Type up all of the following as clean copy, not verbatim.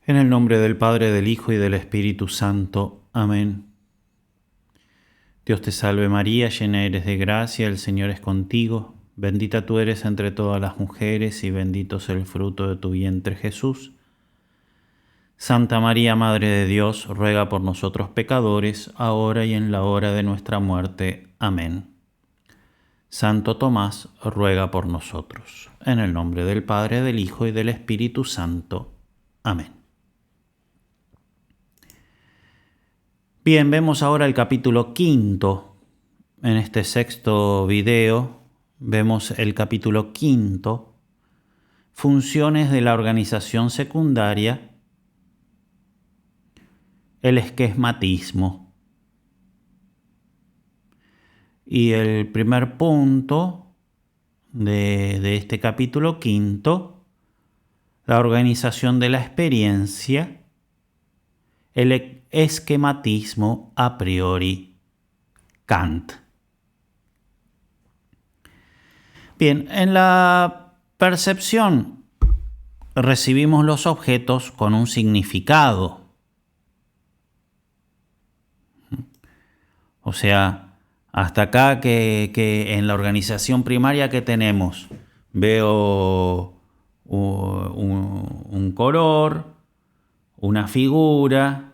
En el nombre del Padre, del Hijo y del Espíritu Santo. Amén. Dios te salve María, llena eres de gracia, el Señor es contigo. Bendita tú eres entre todas las mujeres y bendito es el fruto de tu vientre Jesús. Santa María, Madre de Dios, ruega por nosotros pecadores, ahora y en la hora de nuestra muerte. Amén. Santo Tomás, ruega por nosotros. En el nombre del Padre, del Hijo y del Espíritu Santo. Amén. Bien, vemos ahora el capítulo 5. En este sexto video vemos el capítulo 5, funciones de la organización secundaria, el esquematismo. Y el primer punto de este capítulo 5, la organización de la experiencia, el esquematismo a priori, Kant. Bien, en la percepción recibimos los objetos con un significado. O sea, hasta acá que en la organización primaria que tenemos, veo un color, una figura,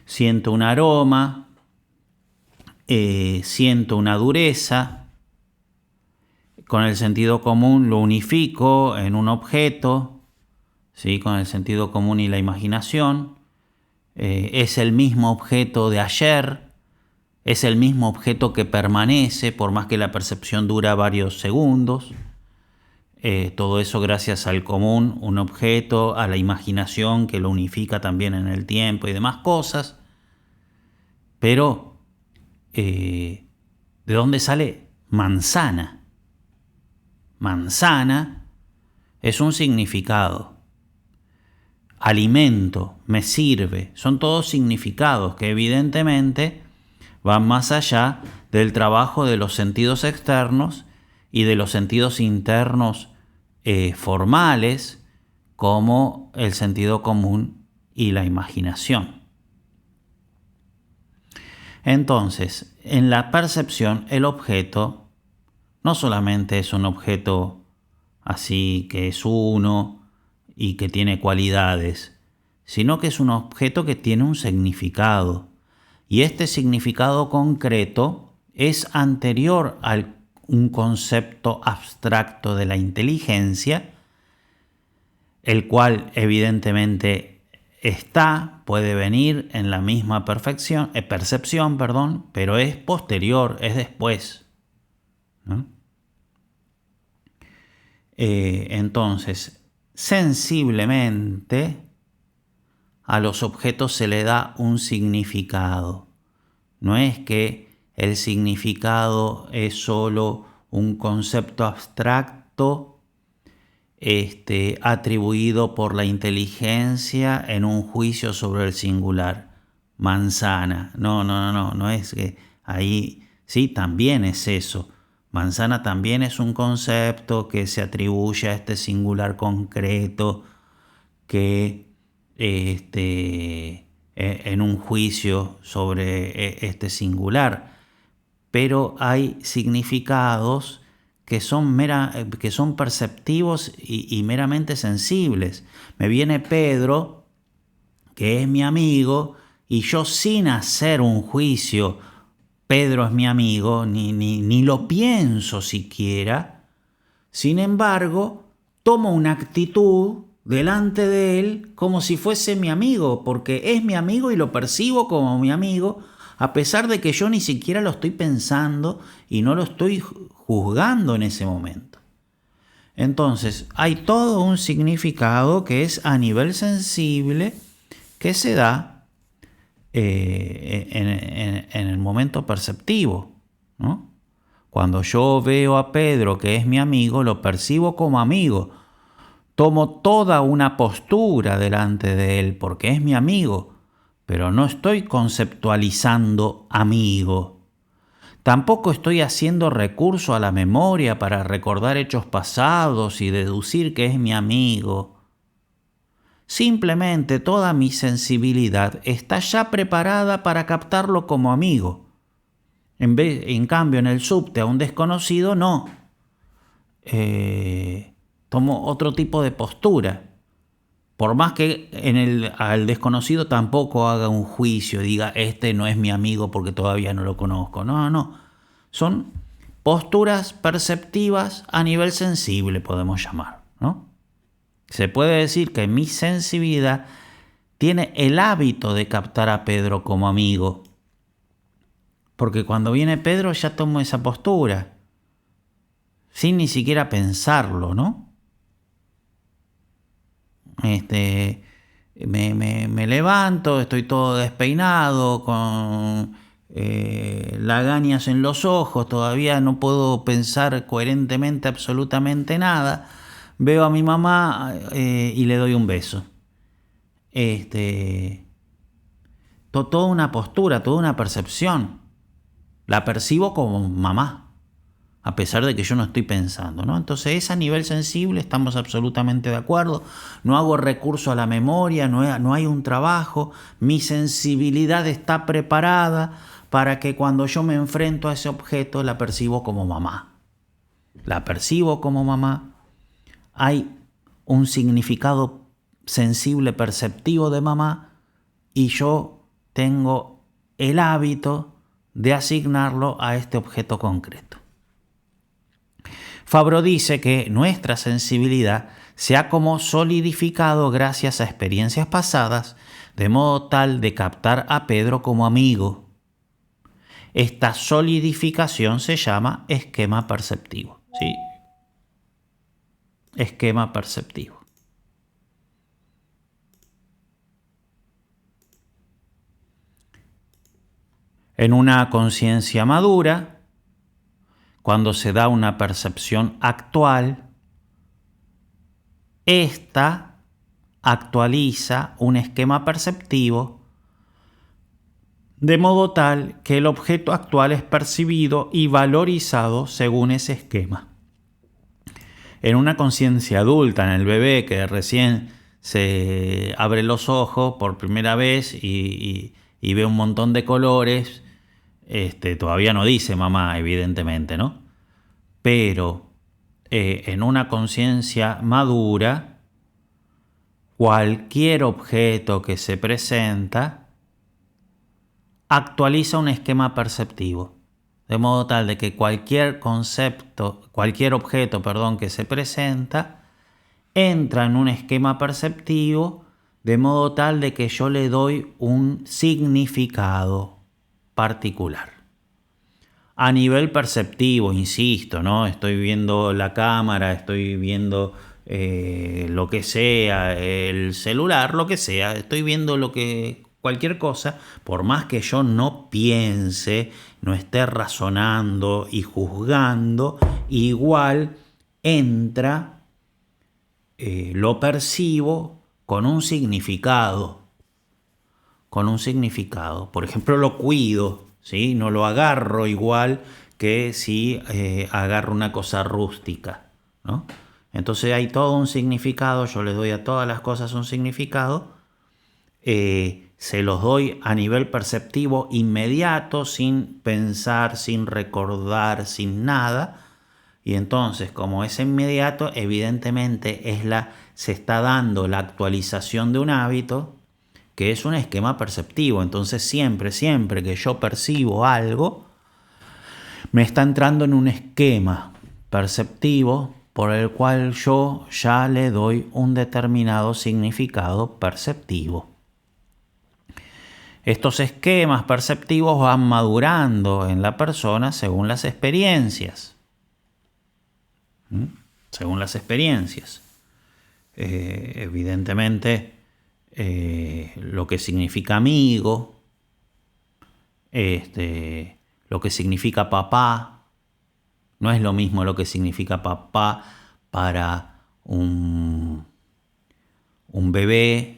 siento un aroma, siento una dureza. Con el sentido común lo unifico en un objeto, ¿sí? Con el sentido común y la imaginación. Es el mismo objeto de ayer, es el mismo objeto que permanece, por más que la percepción dura varios segundos. Todo eso gracias al común, un objeto, a la imaginación que lo unifica también en el tiempo y demás cosas. Pero, ¿de dónde sale manzana? Manzana es un significado. Alimento, me sirve, son todos significados que evidentemente van más allá del trabajo de los sentidos externos y de los sentidos internos formales, como el sentido común y la imaginación. Entonces, en la percepción, el objeto no solamente es un objeto así que es uno y que tiene cualidades, sino que es un objeto que tiene un significado. Y este significado concreto es anterior a un concepto abstracto de la inteligencia, el cual evidentemente puede venir en la misma percepción, pero es posterior, es después, ¿no? Entonces, sensiblemente a los objetos se le da un significado. No es que el significado es solo un concepto abstracto atribuido por la inteligencia en un juicio sobre el singular. Manzana. No es que ahí sí, también es eso. Manzana también es un concepto que se atribuye a este singular concreto que en un juicio sobre este singular. Pero hay significados que son perceptivos y meramente sensibles. Me viene Pedro, que es mi amigo, y yo sin hacer un juicio, Pedro es mi amigo, ni lo pienso siquiera. Sin embargo, tomo una actitud delante de él como si fuese mi amigo, porque es mi amigo y lo percibo como mi amigo, a pesar de que yo ni siquiera lo estoy pensando y no lo estoy juzgando en ese momento. Entonces, hay todo un significado que es a nivel sensible que se da en el momento perceptivo, ¿no? Cuando yo veo a Pedro, que es mi amigo, lo percibo como amigo. Tomo toda una postura delante de él porque es mi amigo, pero no estoy conceptualizando amigo. Tampoco estoy haciendo recurso a la memoria para recordar hechos pasados y deducir que es mi amigo. Simplemente toda mi sensibilidad está ya preparada para captarlo como amigo. En cambio, en el subte a un desconocido, no. Tomo otro tipo de postura. Por más que al desconocido tampoco haga un juicio, diga, este no es mi amigo porque todavía no lo conozco. No, no. Son posturas perceptivas a nivel sensible, podemos llamar, ¿no? Se puede decir que mi sensibilidad tiene el hábito de captar a Pedro como amigo. Porque cuando viene Pedro ya tomo esa postura, sin ni siquiera pensarlo, ¿no? Me levanto, estoy todo despeinado, con lagañas en los ojos, todavía no puedo pensar coherentemente absolutamente nada. Veo a mi mamá y le doy un beso. Toda una postura, toda una percepción. La percibo como mamá, a pesar de que yo no estoy pensando, ¿no? Entonces es a nivel sensible, estamos absolutamente de acuerdo. No hago recurso a la memoria, no hay un trabajo. Mi sensibilidad está preparada para que cuando yo me enfrento a ese objeto la percibo como mamá. La percibo como mamá. Hay un significado sensible, perceptivo de mamá, y yo tengo el hábito de asignarlo a este objeto concreto. Fabro dice que nuestra sensibilidad se ha como solidificado gracias a experiencias pasadas, de modo tal de captar a Pedro como amigo. Esta solidificación se llama esquema perceptivo, ¿sí? Esquema perceptivo. En una conciencia madura, cuando se da una percepción actual, esta actualiza un esquema perceptivo de modo tal que el objeto actual es percibido y valorizado según ese esquema. En una conciencia adulta, en el bebé que recién se abre los ojos por primera vez y ve un montón de colores, todavía no dice mamá, evidentemente, ¿no? Pero en una conciencia madura, cualquier objeto que se presenta actualiza un esquema perceptivo, de modo tal de que cualquier objeto, que se presenta, entra en un esquema perceptivo, de modo tal de que yo le doy un significado particular. A nivel perceptivo, insisto, ¿no? Estoy viendo la cámara, estoy viendo lo que sea, el celular, lo que sea, estoy viendo cualquier cosa, por más que yo no piense, no esté razonando y juzgando, igual entra, lo percibo con un significado. Por ejemplo, lo cuido, ¿sí? No lo agarro igual que si agarro una cosa rústica, ¿no? Entonces hay todo un significado, yo le doy a todas las cosas un significado, se los doy a nivel perceptivo inmediato, sin pensar, sin recordar, sin nada. Y entonces, como es inmediato, evidentemente se está dando la actualización de un hábito, que es un esquema perceptivo. Entonces siempre que yo percibo algo, me está entrando en un esquema perceptivo por el cual yo ya le doy un determinado significado perceptivo. Estos esquemas perceptivos van madurando en la persona según las experiencias. Según las experiencias. Evidentemente, lo que significa amigo, lo que significa papá, no es lo mismo lo que significa papá para un bebé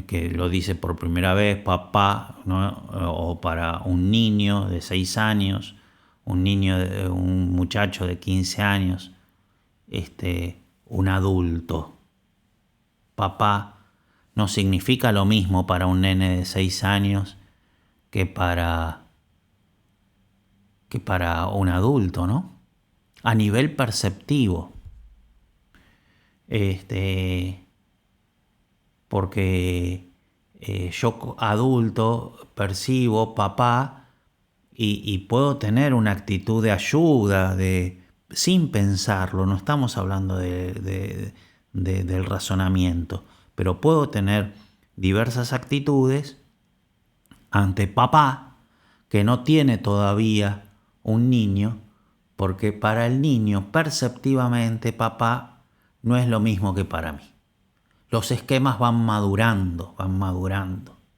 que lo dice por primera vez papá, ¿no? O para un niño de 6 años, un muchacho de 15 años, un adulto. papá no significa lo mismo para un nene de 6 años que para un adulto, ¿no? A nivel perceptivo. Porque yo adulto percibo papá y puedo tener una actitud de ayuda, sin pensarlo, no estamos hablando del razonamiento, pero puedo tener diversas actitudes ante papá que no tiene todavía un niño, porque para el niño perceptivamente papá no es lo mismo que para mí. Los esquemas van madurando,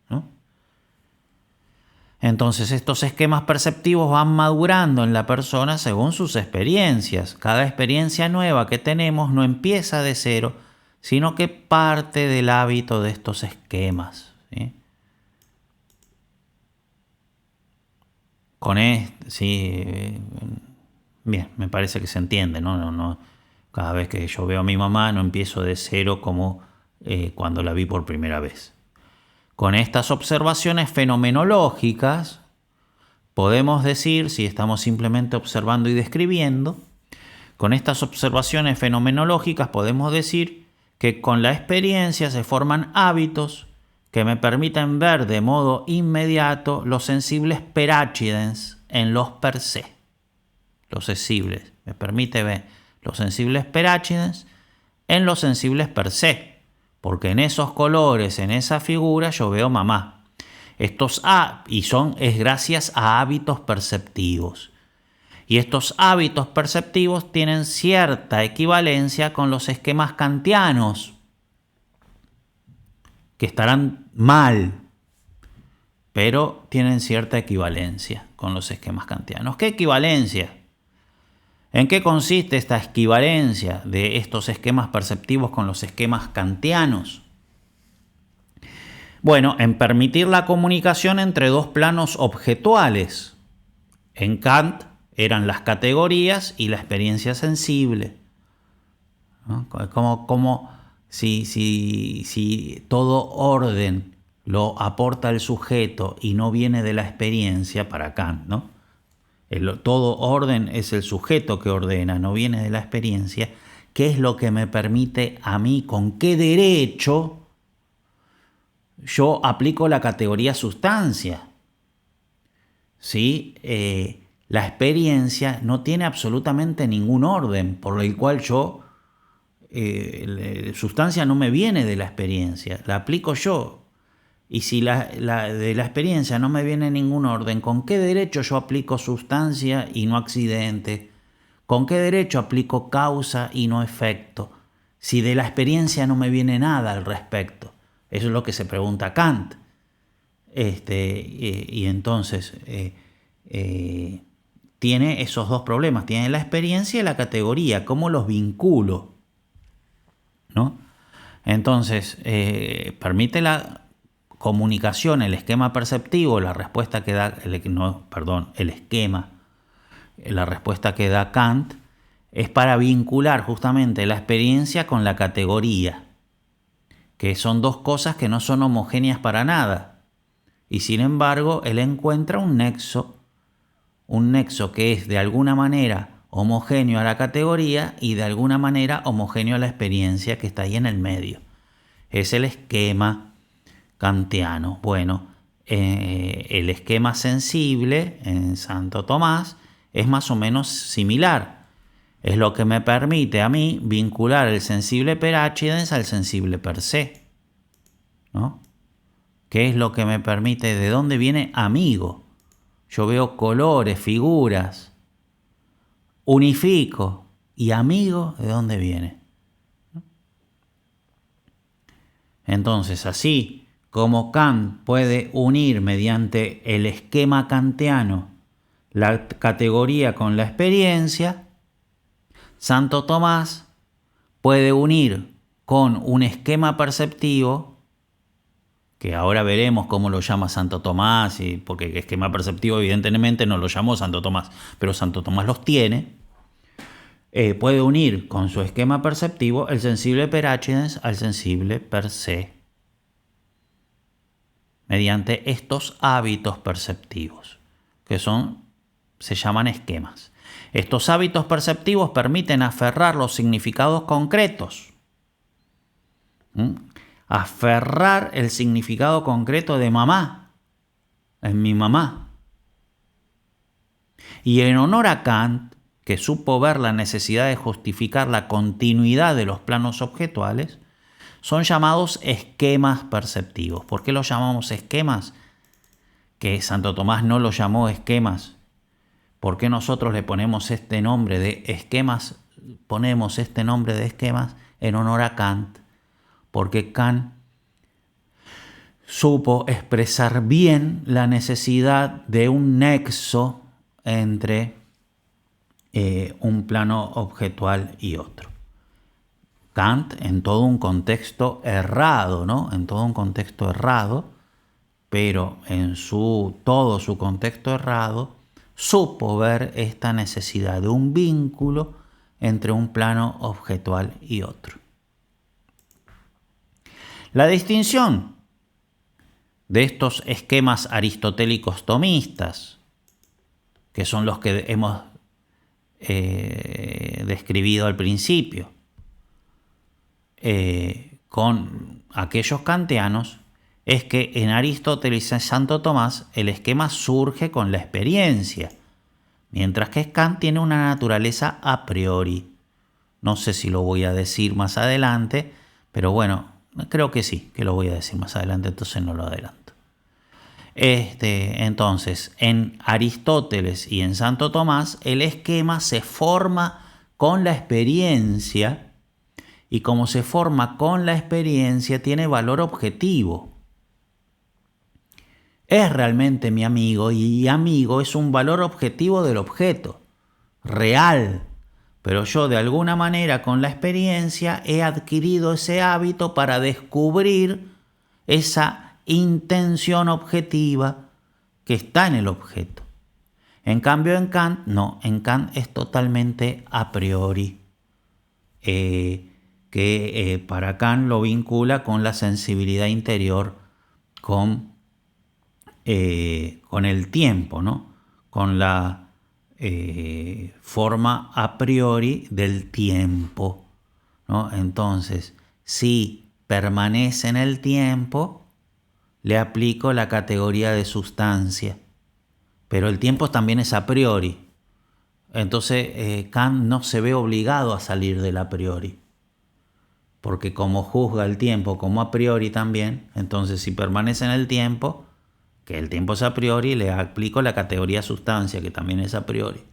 ¿no? Entonces estos esquemas perceptivos van madurando en la persona según sus experiencias. Cada experiencia nueva que tenemos no empieza de cero, sino que parte del hábito de estos esquemas, ¿sí? Bien, me parece que se entiende, ¿no? Cada vez que yo veo a mi mamá no empiezo de cero como cuando la vi por primera vez. Con estas observaciones fenomenológicas podemos decir, si estamos simplemente observando y describiendo, con estas observaciones fenomenológicas podemos decir que con la experiencia se forman hábitos que me permiten ver de modo inmediato los sensibles peráchidens en los per se. Los sensibles, me permite ver los sensibles peráchidens en los sensibles per se, porque en esos colores, en esa figura, yo veo mamá. Es gracias a hábitos perceptivos. Y estos hábitos perceptivos tienen cierta equivalencia con los esquemas kantianos, que estarán mal, pero tienen cierta equivalencia con los esquemas kantianos. ¿Qué equivalencia? ¿En qué consiste esta equivalencia de estos esquemas perceptivos con los esquemas kantianos? Bueno, en permitir la comunicación entre dos planos objetuales. En Kant eran las categorías y la experiencia sensible, ¿no? Como si todo orden lo aporta el sujeto y no viene de la experiencia para Kant, ¿no? Todo orden es el sujeto que ordena, no viene de la experiencia. ¿Qué es lo que me permite a mí, con qué derecho yo aplico la categoría sustancia? ¿Sí? La experiencia no tiene absolutamente ningún orden por el cual sustancia no me viene de la experiencia, la aplico yo. Y si de la experiencia no me viene ningún orden, ¿con qué derecho yo aplico sustancia y no accidente? ¿Con qué derecho aplico causa y no efecto? Si de la experiencia no me viene nada al respecto. Eso es lo que se pregunta Kant. Y entonces tiene esos dos problemas. Tiene la experiencia y la categoría. ¿Cómo los vinculo? ¿No? Entonces, permite la comunicación, el esquema perceptivo, la respuesta que da, la respuesta que da Kant es para vincular justamente la experiencia con la categoría, que son dos cosas que no son homogéneas para nada. Y sin embargo, él encuentra un nexo que es de alguna manera homogéneo a la categoría y de alguna manera homogéneo a la experiencia que está ahí en el medio. Es el esquema kantiano. Bueno, el esquema sensible en Santo Tomás es más o menos similar. Es lo que me permite a mí vincular el sensible peráchidens al sensible per se, ¿no? ¿Qué es lo que me permite? ¿De dónde viene amigo? Yo veo colores, figuras, unifico. ¿Y amigo de dónde viene? Entonces, así como Kant puede unir mediante el esquema kantiano la categoría con la experiencia, Santo Tomás puede unir con un esquema perceptivo, que ahora veremos cómo lo llama Santo Tomás, porque el esquema perceptivo evidentemente no lo llamó Santo Tomás, pero Santo Tomás los tiene. puede unir con su esquema perceptivo el sensible per accidens al sensible per se, mediante estos hábitos perceptivos, que se llaman esquemas. Estos hábitos perceptivos permiten aferrar los significados concretos. Aferrar el significado concreto de mamá, en mi mamá. Y en honor a Kant, que supo ver la necesidad de justificar la continuidad de los planos objetuales, son llamados esquemas perceptivos. ¿Por qué los llamamos esquemas? Que Santo Tomás no los llamó esquemas. ¿Por qué nosotros le ponemos este nombre de esquemas? Ponemos este nombre de esquemas en honor a Kant. Porque Kant supo expresar bien la necesidad de un nexo entre un plano objetual y otro. Kant, en todo un contexto errado, ¿no? En todo un contexto errado, pero en todo su contexto errado, supo ver esta necesidad de un vínculo entre un plano objetual y otro. La distinción de estos esquemas aristotélicos tomistas, que son los que hemos describido al principio, con aquellos kantianos, es que en Aristóteles y Santo Tomás el esquema surge con la experiencia, mientras que Kant tiene una naturaleza a priori. No sé si lo voy a decir más adelante, pero bueno, creo que sí, que lo voy a decir más adelante, entonces no lo adelanto. Entonces, en Aristóteles y en Santo Tomás, el esquema se forma con la experiencia, y como se forma con la experiencia, tiene valor objetivo. Es realmente mi amigo, y amigo es un valor objetivo del objeto, real. Pero yo de alguna manera con la experiencia he adquirido ese hábito para descubrir esa intención objetiva que está en el objeto. En cambio en Kant, no, en Kant es totalmente a priori. Para Kant lo vincula con la sensibilidad interior, con el tiempo, ¿no? Con la forma a priori del tiempo, ¿no? Entonces, si permanece en el tiempo, le aplico la categoría de sustancia, pero el tiempo también es a priori. Entonces, Kant no se ve obligado a salir del a priori, porque como juzga el tiempo como a priori también, entonces si permanece en el tiempo, que el tiempo es a priori, le aplico la categoría sustancia, que también es a priori.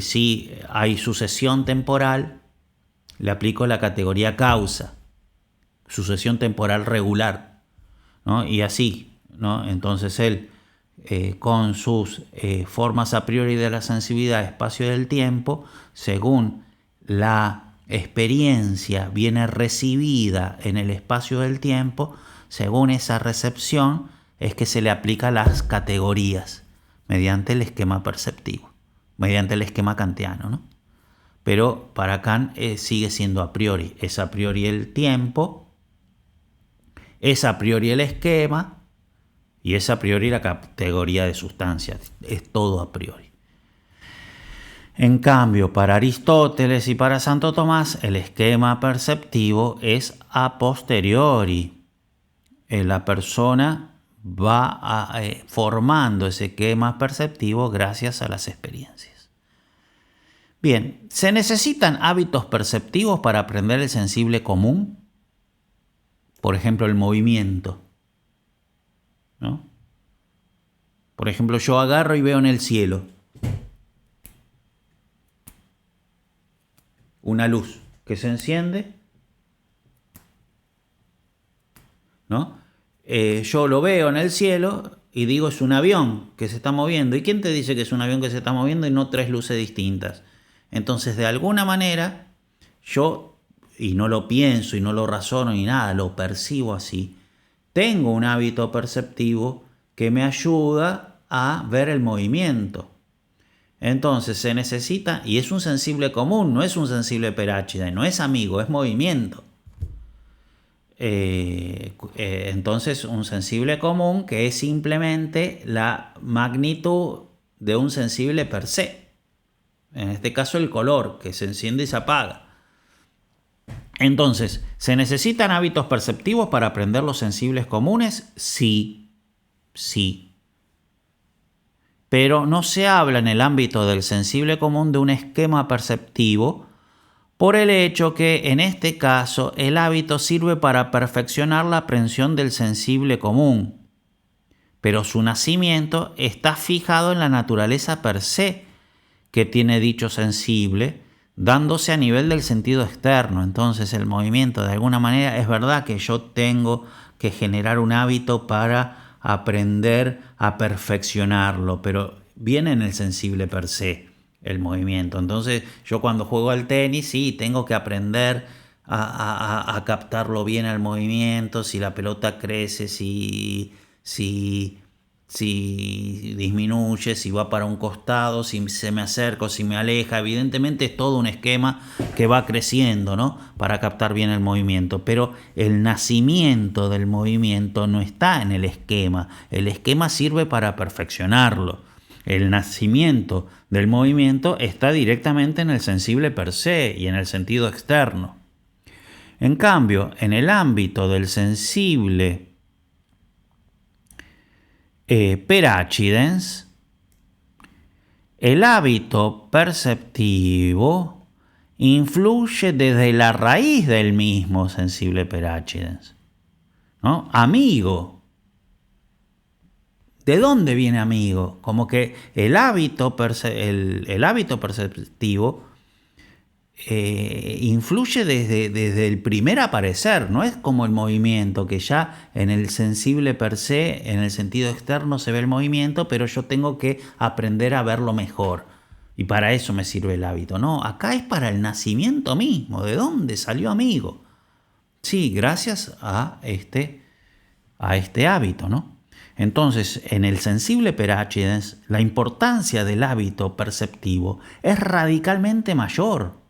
Si hay sucesión temporal, le aplico la categoría causa, sucesión temporal regular, ¿no? Y así, ¿no? Entonces él, con sus formas a priori de la sensibilidad, espacio y del tiempo, según la experiencia viene recibida en el espacio del tiempo, según esa recepción, es que se le aplica las categorías mediante el esquema perceptivo, mediante el esquema kantiano, ¿no? Pero para Kant sigue siendo a priori. Es a priori el tiempo, es a priori el esquema y es a priori la categoría de sustancia. Es todo a priori. En cambio, para Aristóteles y para Santo Tomás, el esquema perceptivo es a posteriori. La persona va formando ese esquema perceptivo gracias a las experiencias. Bien, ¿se necesitan hábitos perceptivos para aprender el sensible común? Por ejemplo, el movimiento, ¿no? Por ejemplo, yo agarro y veo en el cielo una luz que se enciende, ¿no? Yo lo veo en el cielo y digo es un avión que se está moviendo. ¿Y quién te dice que es un avión que se está moviendo y no tres luces distintas? Entonces, de alguna manera, yo, y no lo pienso y no lo razono ni nada, lo percibo así, tengo un hábito perceptivo que me ayuda a ver el movimiento. Entonces se necesita, y es un sensible común, no es un sensible peráchide, no es amigo, es movimiento. Entonces un sensible común que es simplemente la magnitud de un sensible per se. En este caso el color, que se enciende y se apaga. Entonces, ¿se necesitan hábitos perceptivos para aprender los sensibles comunes? Sí, sí. Pero no se habla en el ámbito del sensible común de un esquema perceptivo por el hecho que en este caso el hábito sirve para perfeccionar la aprehensión del sensible común, pero su nacimiento está fijado en la naturaleza per se que tiene dicho sensible, dándose a nivel del sentido externo. Entonces el movimiento, de alguna manera, es verdad que yo tengo que generar un hábito para aprender a perfeccionarlo, pero viene en el sensible per se el movimiento. Entonces yo cuando juego al tenis, sí, tengo que aprender a captarlo bien al movimiento, si la pelota crece, si disminuye, si va para un costado, si se me acerca o si me aleja. Evidentemente es todo un esquema que va creciendo, ¿no? Para captar bien el movimiento. Pero el nacimiento del movimiento no está en el esquema. El esquema sirve para perfeccionarlo. El nacimiento del movimiento está directamente en el sensible per se y en el sentido externo. En cambio, en el ámbito del sensible peraccidens, el hábito perceptivo influye desde la raíz del mismo sensible peraccidens, ¿no? Amigo. ¿De dónde viene amigo? Como que el hábito perceptivo influye desde el primer aparecer, no es como el movimiento, que ya en el sensible per se, en el sentido externo se ve el movimiento, pero yo tengo que aprender a verlo mejor. Y para eso me sirve el hábito. No, acá es para el nacimiento mismo. ¿De dónde salió amigo? Sí, gracias a este hábito, ¿no? Entonces, en el sensible peraccidens, la importancia del hábito perceptivo es radicalmente mayor.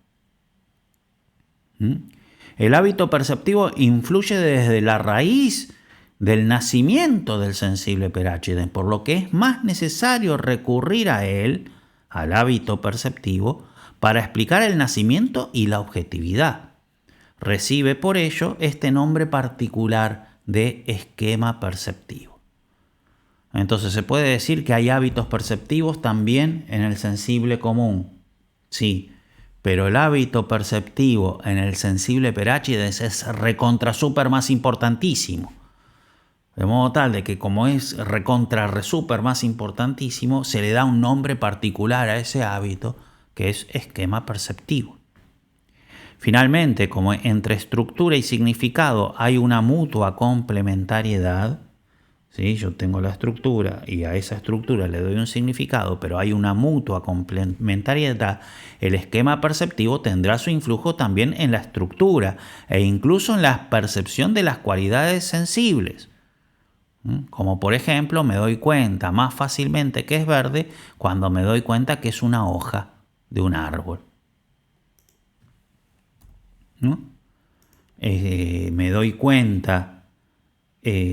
El hábito perceptivo influye desde la raíz del nacimiento del sensible peraccidens, por lo que es más necesario recurrir a él, al hábito perceptivo, para explicar el nacimiento y la objetividad. Recibe por ello este nombre particular de esquema perceptivo. Entonces se puede decir que hay hábitos perceptivos también en el sensible común. Sí, pero el hábito perceptivo en el sensible peraccidens es recontra super más importantísimo. De modo tal de que como es recontra super más importantísimo, se le da un nombre particular a ese hábito que es esquema perceptivo. Finalmente, como entre estructura y significado hay una mutua complementariedad, ¿sí? Yo tengo la estructura y a esa estructura le doy un significado, pero hay una mutua complementariedad. El esquema perceptivo tendrá su influjo también en la estructura e incluso en la percepción de las cualidades sensibles. Como por ejemplo, me doy cuenta más fácilmente que es verde cuando me doy cuenta que es una hoja de un árbol, ¿no? Me doy cuenta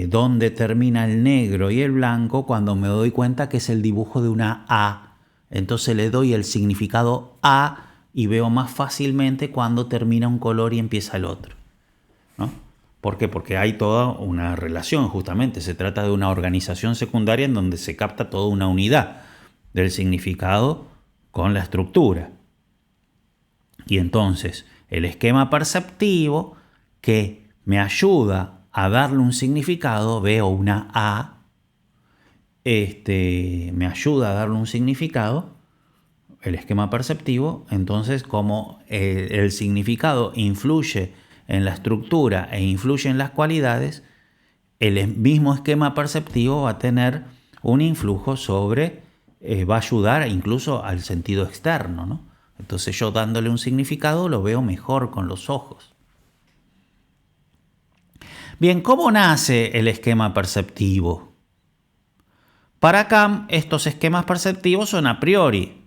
dónde termina el negro y el blanco cuando me doy cuenta que es el dibujo de una A. Entonces le doy el significado A y veo más fácilmente cuando termina un color y empieza el otro, ¿no? ¿Por qué? Porque hay toda una relación, justamente. Se trata de una organización secundaria en donde se capta toda una unidad del significado con la estructura. Y entonces el esquema perceptivo que me ayuda a darle un significado, veo una A, me ayuda a darle un significado, el esquema perceptivo. Entonces, como el significado influye en la estructura e influye en las cualidades, el mismo esquema perceptivo va a tener un influjo sobre, va a ayudar incluso al sentido externo, ¿no? Entonces yo dándole un significado lo veo mejor con los ojos. Bien, ¿cómo nace el esquema perceptivo? Para Kant, estos esquemas perceptivos son a priori.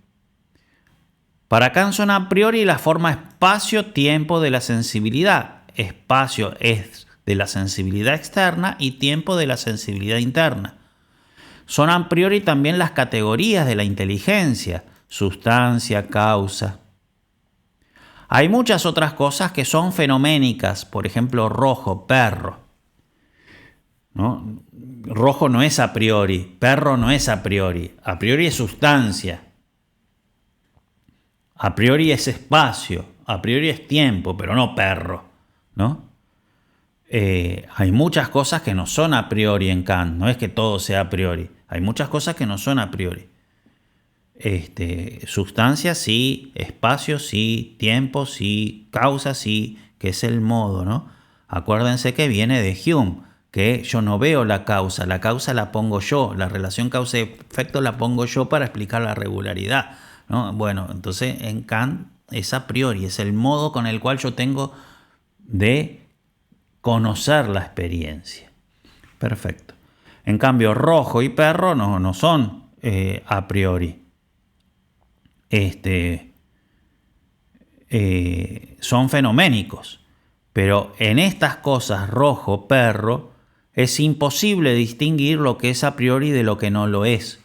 Para Kant son a priori la forma espacio-tiempo de la sensibilidad. Espacio es de la sensibilidad externa y tiempo de la sensibilidad interna. Son a priori también las categorías de la inteligencia, sustancia, causa. Hay muchas otras cosas que son fenoménicas, por ejemplo, rojo, perro, ¿no? Rojo no es a priori, perro no es a priori es sustancia, a priori es espacio, a priori es tiempo, pero no perro, ¿no? Hay muchas cosas que no son a priori en Kant, no es que todo sea a priori, hay muchas cosas que no son a priori. Sustancia sí, espacio sí, tiempo sí, causa sí, que es el modo, ¿no? Acuérdense que viene de Hume, que yo no veo la causa la pongo yo, la relación causa-efecto la pongo yo para explicar la regularidad, ¿no? Bueno, entonces en Kant es a priori, es el modo con el cual yo tengo de conocer la experiencia. Perfecto. En cambio, rojo y perro no son a priori. Son fenoménicos. Pero en estas cosas, rojo, perro, es imposible distinguir lo que es a priori de lo que no lo es.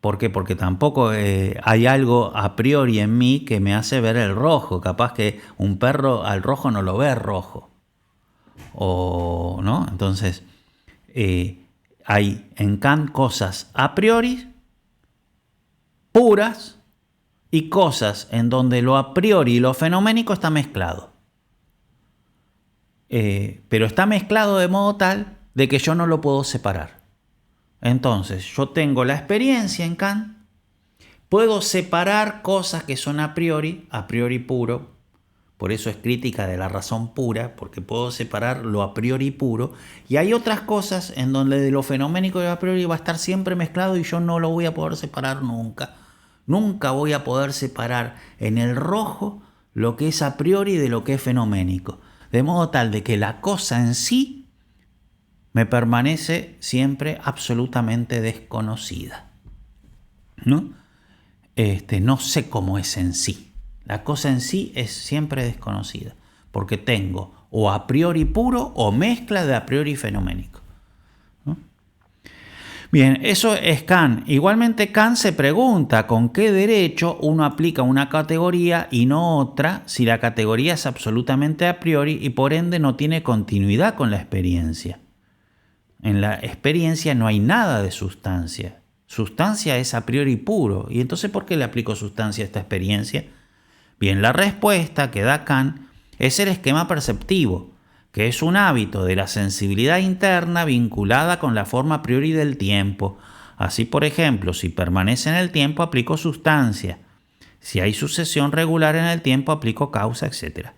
¿Por qué? Porque tampoco hay algo a priori en mí que me hace ver el rojo. Capaz que un perro al rojo no lo ve rojo. O, ¿no? Entonces, hay en Kant cosas a priori puras y cosas en donde lo a priori y lo fenoménico está mezclado. Pero está mezclado de modo tal de que yo no lo puedo separar. Entonces, yo tengo la experiencia en Kant, puedo separar cosas que son a priori puro, por eso es crítica de la razón pura, porque puedo separar lo a priori puro, y hay otras cosas en donde lo fenoménico y a priori va a estar siempre mezclado y yo no lo voy a poder separar nunca. Nunca voy a poder separar en el rojo lo que es a priori de lo que es fenoménico. De modo tal de que la cosa en sí me permanece siempre absolutamente desconocida, ¿no? No sé cómo es en sí. La cosa en sí es siempre desconocida, porque tengo o a priori puro o mezcla de a priori fenoménico, ¿no? Bien, eso es Kant. Igualmente Kant se pregunta con qué derecho uno aplica una categoría y no otra si la categoría es absolutamente a priori y por ende no tiene continuidad con la experiencia. En la experiencia no hay nada de sustancia. Sustancia es a priori puro. ¿Y entonces por qué le aplico sustancia a esta experiencia? Bien, la respuesta que da Kant es el esquema perceptivo, que es un hábito de la sensibilidad interna vinculada con la forma a priori del tiempo. Así, por ejemplo, si permanece en el tiempo, aplico sustancia. Si hay sucesión regular en el tiempo, aplico causa, etc.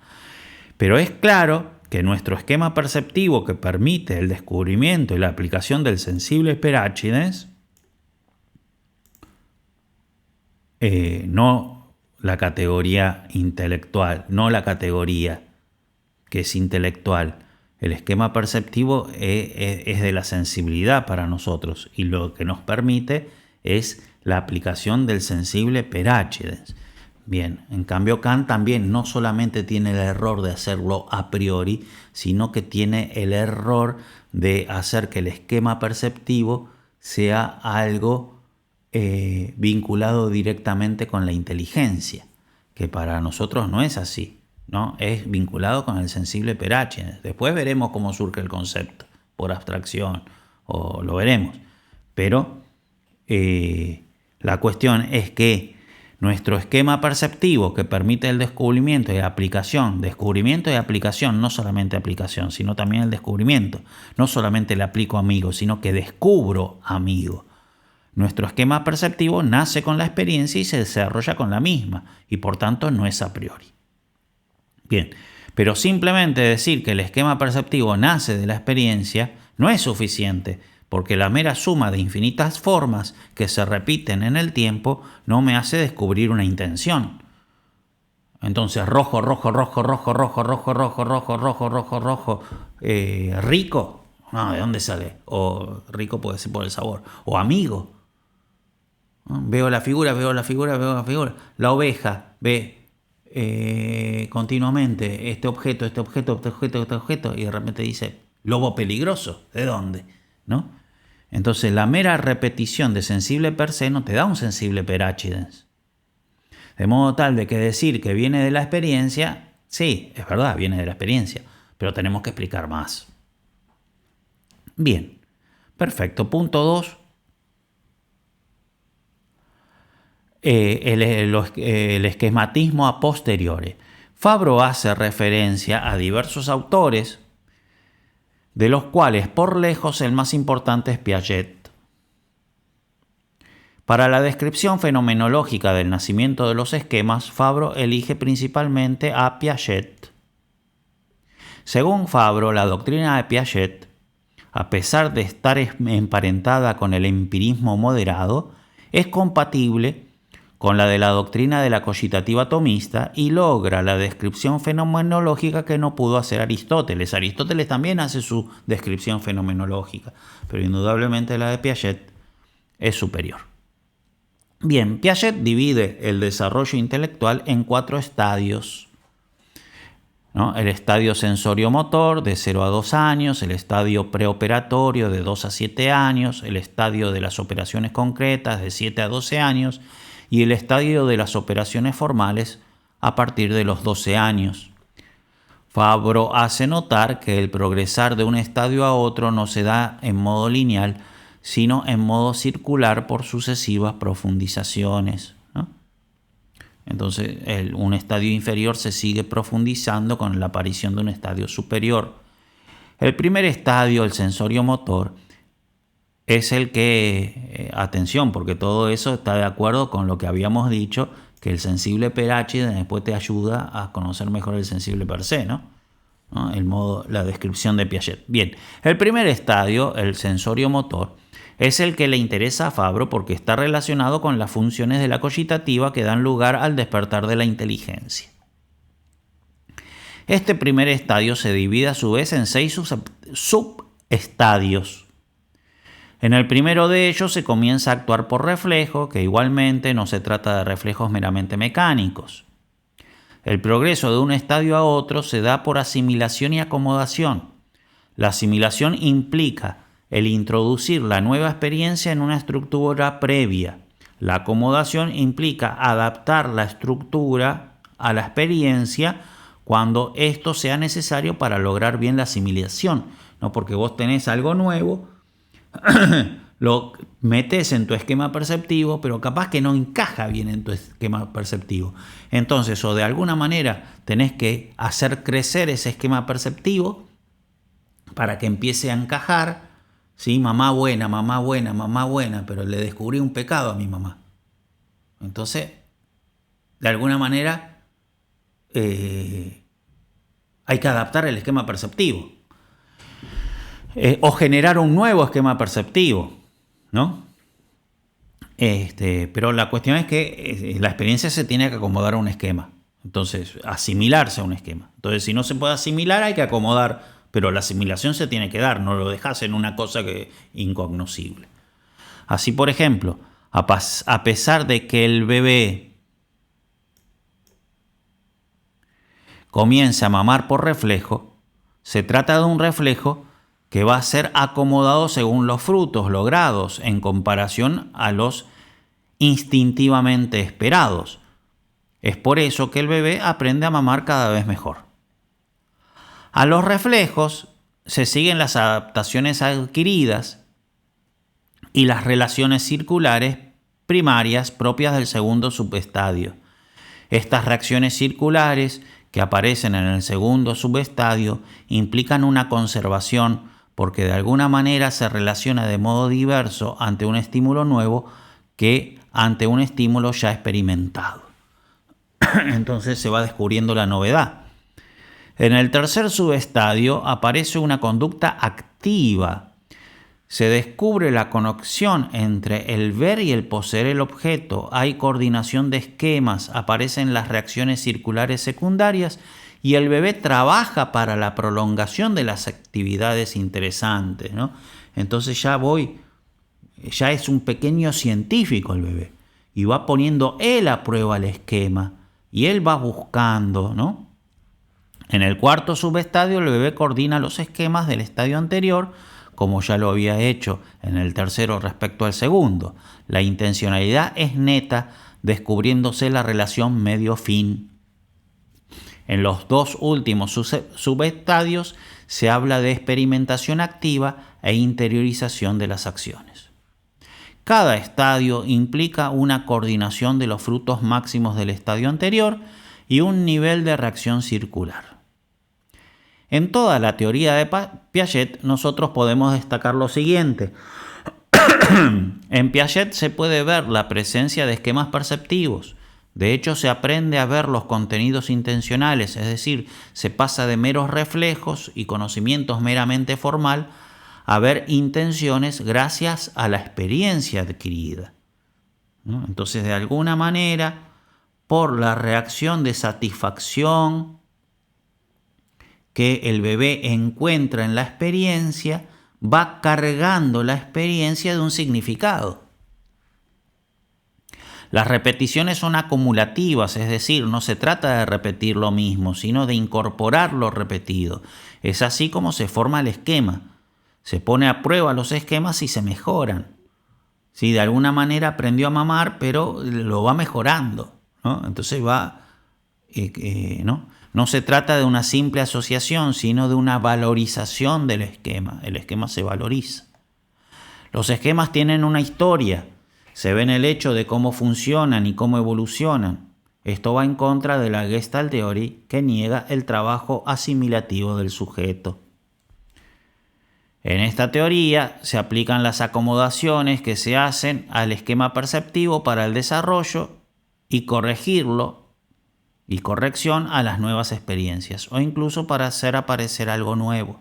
Pero es claro que nuestro esquema perceptivo que permite el descubrimiento y la aplicación del sensible Peráchides, no la categoría intelectual, no la categoría que es intelectual. El esquema perceptivo es de la sensibilidad para nosotros y lo que nos permite es la aplicación del sensible Peráchides. Bien, en cambio Kant también no solamente tiene el error de hacerlo a priori, sino que tiene el error de hacer que el esquema perceptivo sea algo vinculado directamente con la inteligencia, que para nosotros no es así, ¿no? Es vinculado con el sensible Peráchides. Después veremos cómo surge el concepto, por abstracción, o lo veremos. Pero la cuestión es que nuestro esquema perceptivo que permite el descubrimiento y aplicación, no solamente aplicación, sino también el descubrimiento. No solamente le aplico amigo, sino que descubro amigo. Nuestro esquema perceptivo nace con la experiencia y se desarrolla con la misma, y por tanto no es a priori. Bien, pero simplemente decir que el esquema perceptivo nace de la experiencia no es suficiente, porque la mera suma de infinitas formas que se repiten en el tiempo no me hace descubrir una intención. Entonces, rojo, rico, no, ¿de dónde sale? O rico puede ser por el sabor, o amigo. ¿no? Veo la figura, veo la figura, veo la figura. La oveja ve continuamente este objeto, este objeto, este objeto, este objeto, y de repente dice, lobo peligroso, ¿de dónde? ¿No? Entonces la mera repetición de sensible per se no te da un sensible per accidens. De modo tal de que decir que viene de la experiencia, sí, es verdad, viene de la experiencia, pero tenemos que explicar más. Bien, perfecto. Punto 2. El esquematismo a posteriori. Fabro hace referencia a diversos autores, de los cuales por lejos el más importante es Piaget. Para la descripción fenomenológica del nacimiento de los esquemas, Fabro elige principalmente a Piaget. Según Fabro, la doctrina de Piaget, a pesar de estar emparentada con el empirismo moderado, es compatible con la de la doctrina de la cogitativa atomista y logra la descripción fenomenológica que no pudo hacer Aristóteles. Aristóteles también hace su descripción fenomenológica, pero indudablemente la de Piaget es superior. Bien, Piaget divide el desarrollo intelectual en 4 estadios, ¿no? El estadio sensorio-motor de 0 a 2 años, el estadio preoperatorio de 2 a 7 años, el estadio de las operaciones concretas de 7 a 12 años y el estadio de las operaciones formales a partir de los 12 años. Fabro hace notar que el progresar de un estadio a otro no se da en modo lineal, sino en modo circular por sucesivas profundizaciones, ¿no? Entonces, un estadio inferior se sigue profundizando con la aparición de un estadio superior. El primer estadio, el sensorio-motor, es el que, atención, porque todo eso está de acuerdo con lo que habíamos dicho, que el sensible per accidens después te ayuda a conocer mejor el sensible per se, ¿no? La descripción de Piaget. Bien, el primer estadio, el sensorio-motor, es el que le interesa a Fabro porque está relacionado con las funciones de la cogitativa que dan lugar al despertar de la inteligencia. Este primer estadio se divide a su vez en 6 subestadios. En el primero de ellos se comienza a actuar por reflejo, que igualmente no se trata de reflejos meramente mecánicos. El progreso de un estadio a otro se da por asimilación y acomodación. La asimilación implica el introducir la nueva experiencia en una estructura previa. La acomodación implica adaptar la estructura a la experiencia cuando esto sea necesario para lograr bien la asimilación. No porque vos tenés algo nuevo, lo metes en tu esquema perceptivo, pero capaz que no encaja bien en tu esquema perceptivo. Entonces, o de alguna manera tenés que hacer crecer ese esquema perceptivo para que empiece a encajar. ¿Sí? Mamá buena, mamá buena, mamá buena, pero le descubrí un pecado a mi mamá. Entonces, de alguna manera, hay que adaptar el esquema perceptivo. O generar un nuevo esquema perceptivo, ¿no? Pero la cuestión es que la experiencia se tiene que acomodar a un esquema. Entonces, asimilarse a un esquema. Entonces, si no se puede asimilar, hay que acomodar. Pero la asimilación se tiene que dar, no lo dejas en una cosa que incognoscible. Así, por ejemplo, a pesar de que el bebé comience a mamar por reflejo, se trata de un reflejo que va a ser acomodado según los frutos logrados en comparación a los instintivamente esperados. Es por eso que el bebé aprende a mamar cada vez mejor. A los reflejos se siguen las adaptaciones adquiridas y las relaciones circulares primarias propias del segundo subestadio. Estas reacciones circulares que aparecen en el segundo subestadio implican una conservación porque de alguna manera se relaciona de modo diverso ante un estímulo nuevo que ante un estímulo ya experimentado. Entonces se va descubriendo la novedad. En el tercer subestadio aparece una conducta activa. Se descubre la conexión entre el ver y el poseer el objeto. Hay coordinación de esquemas, aparecen las reacciones circulares secundarias y el bebé trabaja para la prolongación de las actividades interesantes, ¿no? Entonces ya es un pequeño científico el bebé. y va poniendo él a prueba el esquema y él va buscando, ¿no? En el cuarto subestadio, el bebé coordina los esquemas del estadio anterior, como ya lo había hecho en el tercero respecto al segundo. La intencionalidad es neta, descubriéndose la relación medio-fin. En los dos últimos subestadios se habla de experimentación activa e interiorización de las acciones. Cada estadio implica una coordinación de los frutos máximos del estadio anterior y un nivel de reacción circular. En toda la teoría de Piaget, nosotros podemos destacar lo siguiente. En Piaget se puede ver la presencia de esquemas perceptivos. De hecho, se aprende a ver los contenidos intencionales, es decir, se pasa de meros reflejos y conocimientos meramente formal a ver intenciones gracias a la experiencia adquirida, ¿no? Entonces, de alguna manera, por la reacción de satisfacción que el bebé encuentra en la experiencia, va cargando la experiencia de un significado. Las repeticiones son acumulativas, es decir, no se trata de repetir lo mismo, sino de incorporar lo repetido. Es así como se forma el esquema. Se pone a prueba los esquemas y se mejoran. Sí, de alguna manera aprendió a mamar, pero lo va mejorando, ¿no? Entonces va, ¿no? No se trata de una simple asociación, sino de una valorización del esquema. El esquema se valoriza. Los esquemas tienen una historia. Se ve en el hecho de cómo funcionan y cómo evolucionan. Esto va en contra de la Gestalt Theory, que niega el trabajo asimilativo del sujeto. En esta teoría se aplican las acomodaciones que se hacen al esquema perceptivo para el desarrollo y corregirlo y corrección a las nuevas experiencias, o incluso para hacer aparecer algo nuevo.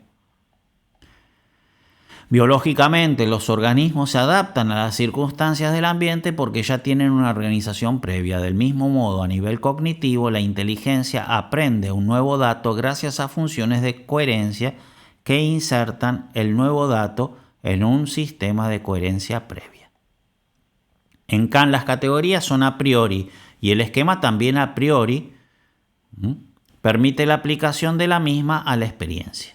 Biológicamente, los organismos se adaptan a las circunstancias del ambiente porque ya tienen una organización previa. Del mismo modo, a nivel cognitivo, la inteligencia aprende un nuevo dato gracias a funciones de coherencia que insertan el nuevo dato en un sistema de coherencia previa. En Kant, las categorías son a priori y el esquema también a priori permite la aplicación de la misma a la experiencia.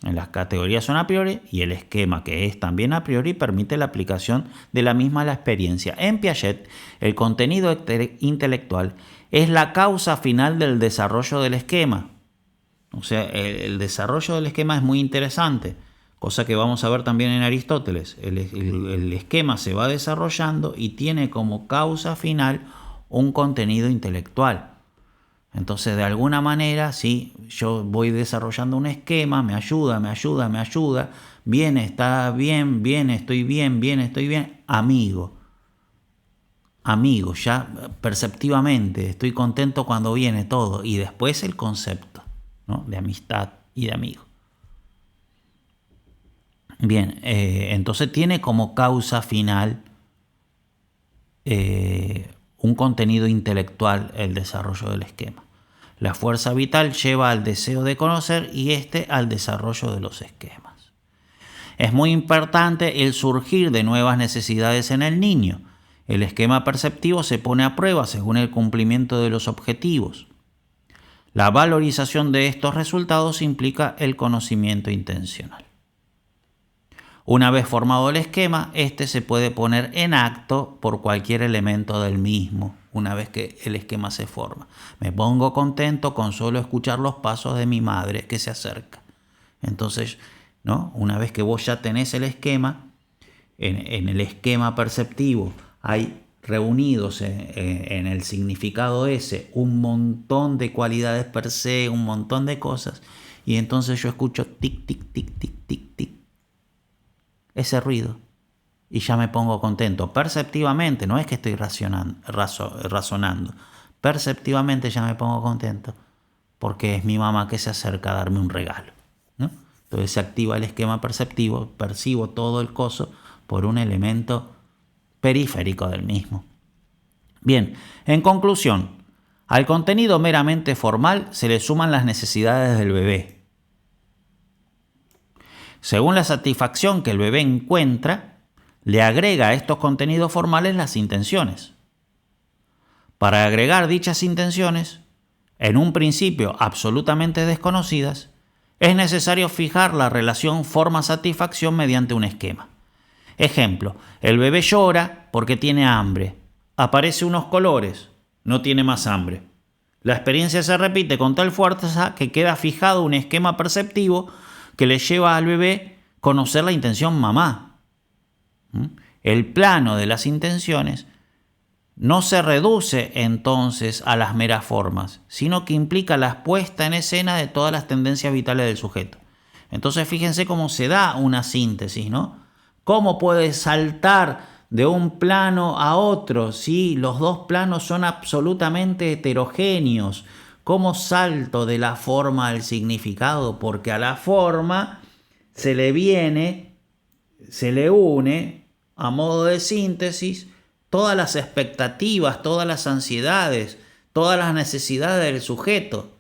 En las categorías son a priori y el esquema, que es también a priori, permite la aplicación de la misma a la experiencia. En Piaget, el contenido intelectual es la causa final del desarrollo del esquema. O sea, el desarrollo del esquema es muy interesante, cosa que vamos a ver también en Aristóteles. El esquema se va desarrollando y tiene como causa final un contenido intelectual. Entonces, de alguna manera, si yo voy desarrollando un esquema, me ayuda, bien, está bien, bien, estoy bien, amigo, ya perceptivamente, estoy contento cuando viene todo, y después el concepto, ¿no?, de amistad y de amigo. Bien, entonces tiene como causa final un contenido intelectual el desarrollo del esquema. La fuerza vital lleva al deseo de conocer y al desarrollo de los esquemas. Es muy importante el surgir de nuevas necesidades en el niño. El esquema perceptivo se pone a prueba según el cumplimiento de los objetivos. La valorización de estos resultados implica el conocimiento intencional. Una vez formado el esquema, este se puede poner en acto por cualquier elemento del mismo, una vez que el esquema se forma. Me pongo contento con solo escuchar los pasos de mi madre que se acerca. Entonces, ¿no?, una vez que vos ya tenés el esquema, en el esquema perceptivo hay reunidos en el significado ese un montón de cualidades per se, un montón de cosas, y entonces yo escucho tic, tic, tic, tic, tic, tic, ese ruido, y ya me pongo contento perceptivamente. No es que estoy razonando, perceptivamente ya me pongo contento porque es mi mamá que se acerca a darme un regalo, ¿no? Entonces se activa el esquema perceptivo, percibo todo el coso por un elemento periférico del mismo. Bien, en conclusión, al contenido meramente formal se le suman las necesidades del bebé. Según la satisfacción que el bebé encuentra, le agrega a estos contenidos formales las intenciones. Para agregar dichas intenciones, en un principio absolutamente desconocidas, es necesario fijar la relación forma-satisfacción mediante un esquema. Ejemplo, el bebé llora porque tiene hambre. Aparece unos colores, no tiene más hambre. La experiencia se repite con tal fuerza que queda fijado un esquema perceptivo que le lleva al bebé a conocer la intención mamá. El plano de las intenciones no se reduce entonces a las meras formas, sino que implica la puesta en escena de todas las tendencias vitales del sujeto. Entonces fíjense cómo se da una síntesis, ¿no? Cómo puede saltar de un plano a otro si los dos planos son absolutamente heterogéneos. ¿Cómo salto de la forma al significado? Porque a la forma se le une a modo de síntesis todas las expectativas, todas las ansiedades, todas las necesidades del sujeto.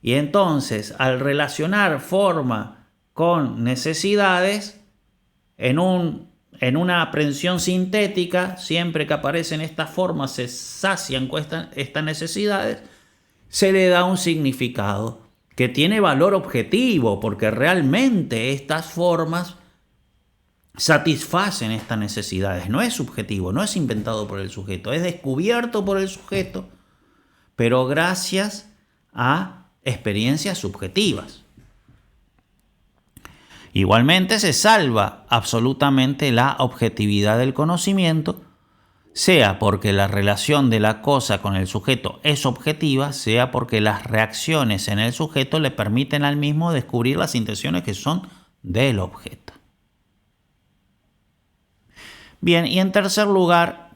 Y entonces, al relacionar forma con necesidades, en una aprehensión sintética, siempre que aparecen estas formas, se sacian con estas necesidades, se le da un significado que tiene valor objetivo, porque realmente estas formas satisfacen estas necesidades. No es subjetivo, no es inventado por el sujeto, es descubierto por el sujeto, pero gracias a experiencias subjetivas. Igualmente se salva absolutamente la objetividad del conocimiento, sea porque la relación de la cosa con el sujeto es objetiva, sea porque las reacciones en el sujeto le permiten al mismo descubrir las intenciones que son del objeto. Bien, y en tercer lugar,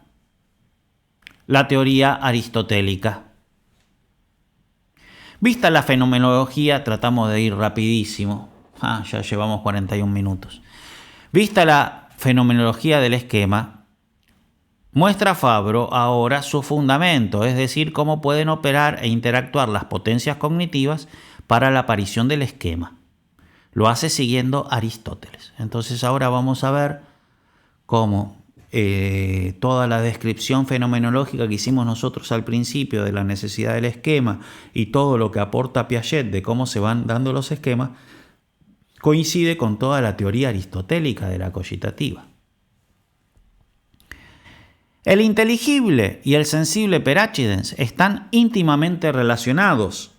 la teoría aristotélica. Vista la fenomenología, tratamos de ir rapidísimo. Ya llevamos 41 minutos. Vista la fenomenología del esquema, muestra Fabro ahora su fundamento, es decir, cómo pueden operar e interactuar las potencias cognitivas para la aparición del esquema. Lo hace siguiendo Aristóteles. Entonces ahora vamos a ver cómo toda la descripción fenomenológica que hicimos nosotros al principio de la necesidad del esquema y todo lo que aporta Piaget de cómo se van dando los esquemas, coincide con toda la teoría aristotélica de la cogitativa. El inteligible y el sensible per accidens están íntimamente relacionados.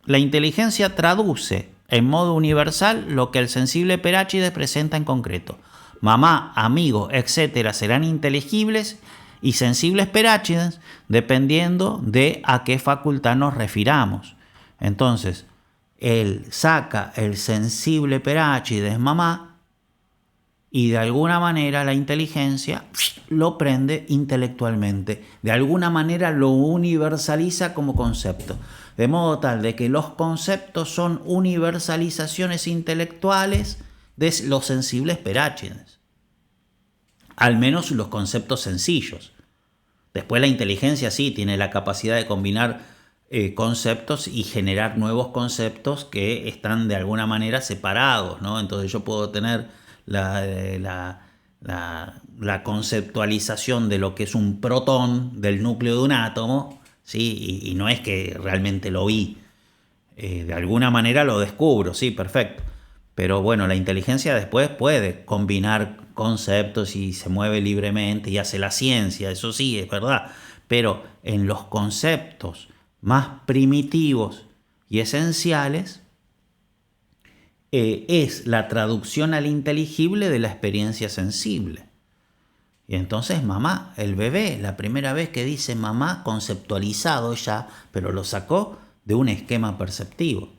La inteligencia traduce en modo universal lo que el sensible per accidens presenta en concreto. Mamá, amigo, etc. serán inteligibles y sensibles per accidens dependiendo de a qué facultad nos refiramos. Entonces, él saca el sensible per accidens mamá y de alguna manera la inteligencia lo prende intelectualmente. De alguna manera lo universaliza como concepto. De modo tal de que los conceptos son universalizaciones intelectuales de los sensibles per accidens. Al menos los conceptos sencillos. Después la inteligencia sí tiene la capacidad de combinar conceptos y generar nuevos conceptos que están de alguna manera separados, ¿no? Entonces yo puedo tener la conceptualización de lo que es un protón del núcleo de un átomo, ¿sí? Y no es que realmente lo vi. De alguna manera lo descubro, sí, perfecto. Pero bueno, la inteligencia después puede combinar conceptos y se mueve libremente y hace la ciencia, eso sí, es verdad. Pero en los conceptos más primitivos y esenciales es la traducción al inteligible de la experiencia sensible. Y entonces mamá, el bebé, la primera vez que dice mamá, conceptualizado ya, pero lo sacó de un esquema perceptivo.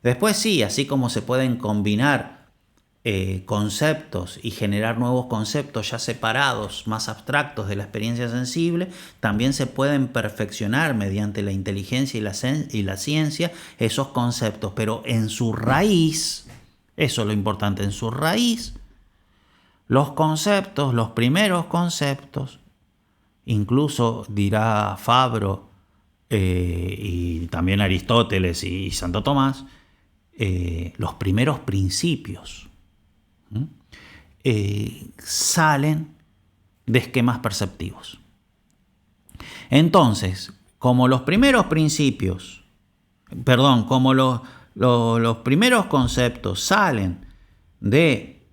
Después sí, así como se pueden combinar conceptos y generar nuevos conceptos ya separados, más abstractos de la experiencia sensible, también se pueden perfeccionar mediante la inteligencia y la ciencia esos conceptos, pero en su raíz, eso es lo importante, en su raíz, los conceptos, los primeros conceptos, incluso dirá Fabro y también Aristóteles y Santo Tomás, los primeros principios salen de esquemas perceptivos. Entonces, como los primeros principios, como los primeros conceptos salen de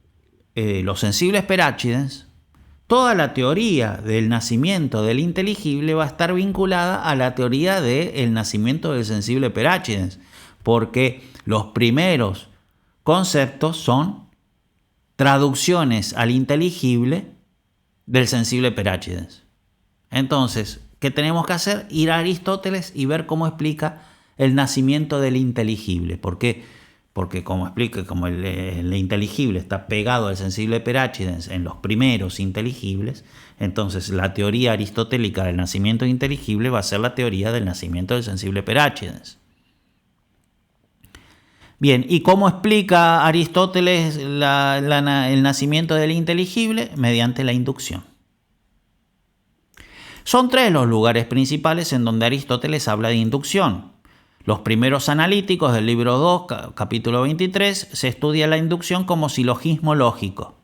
los sensibles per accidens, toda la teoría del nacimiento del inteligible va a estar vinculada a la teoría del nacimiento del sensible per accidens, porque los primeros conceptos son traducciones al inteligible del sensible per accidens. Entonces, ¿qué tenemos que hacer? Ir a Aristóteles y ver cómo explica el nacimiento del inteligible. ¿Por qué? Porque como el inteligible está pegado al sensible per accidens en los primeros inteligibles, entonces la teoría aristotélica del nacimiento inteligible va a ser la teoría del nacimiento del sensible per accidens. Bien, ¿y cómo explica Aristóteles el nacimiento del inteligible? Mediante la inducción. Son 3 los lugares principales en donde Aristóteles habla de inducción. Los primeros analíticos del libro 2, capítulo 23, se estudia la inducción como silogismo lógico.